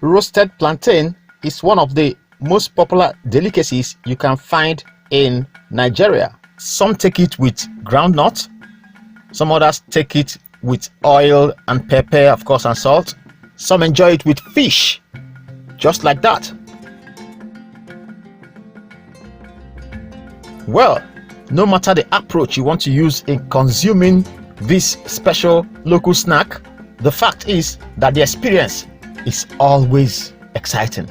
roasted plantain is one of the most popular delicacies you can find in Nigeria. Some take it with groundnut, some others take it with oil and pepper, of course, and salt. Some enjoy it with fish, just like that. Well, no matter the approach you want to use in consuming this special local snack, the fact is that the experience is always exciting.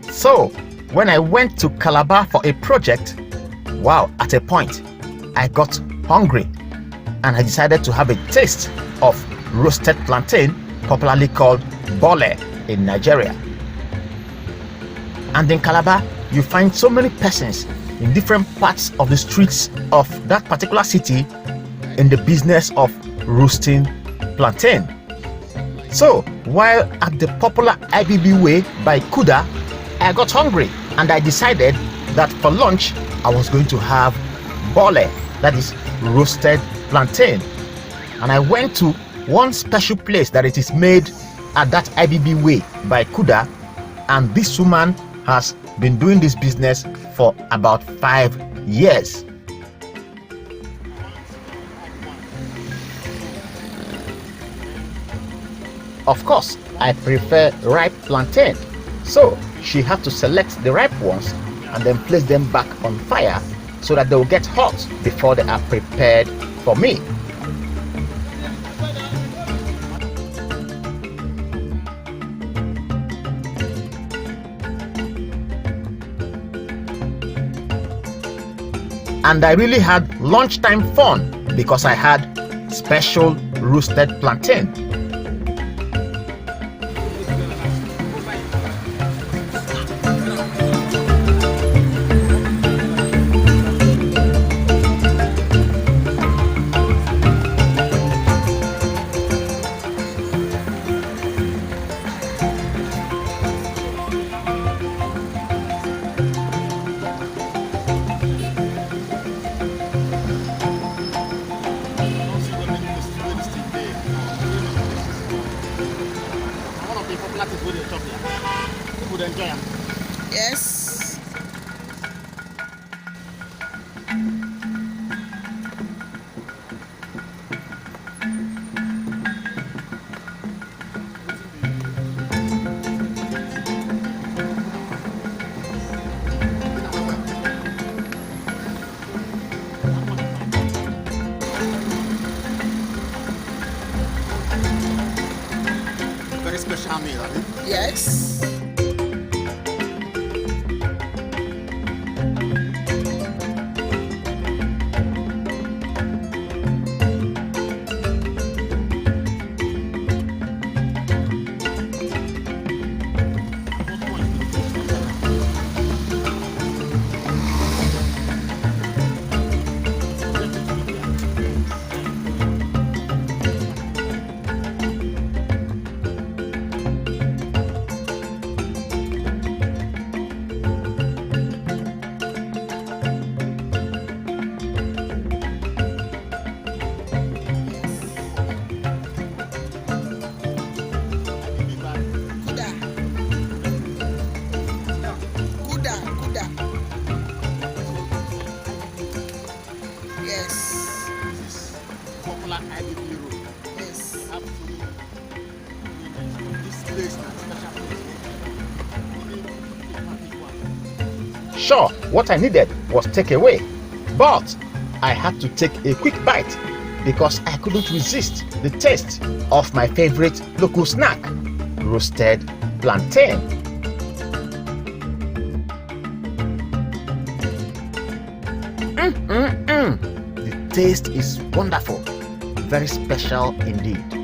So, when I went to Calabar for a project, wow, at a point, I got hungry and I decided to have a taste of roasted plantain, popularly called boli in Nigeria. And in Calabar, you find so many persons in different parts of the streets of that particular city in the business of roasting plantain. So, while at the popular IBB way by Kuda, I got hungry and I decided that for lunch I was going to have boli, that is roasted plantain. And I went to one special place that it is made at that IBB way by Kuda, and this woman has been doing this business for about 5 years. Of course, I prefer ripe plantain, so she had to select the ripe ones and then place them back on fire so that they will get hot before they are prepared for me. And I really had lunchtime fun because I had special roasted plantain. Yes. Very special meal, I think. Yes. Sure, what I needed was takeaway, but I had to take a quick bite because I couldn't resist the taste of my favorite local snack, roasted plantain. The taste is wonderful, very special indeed.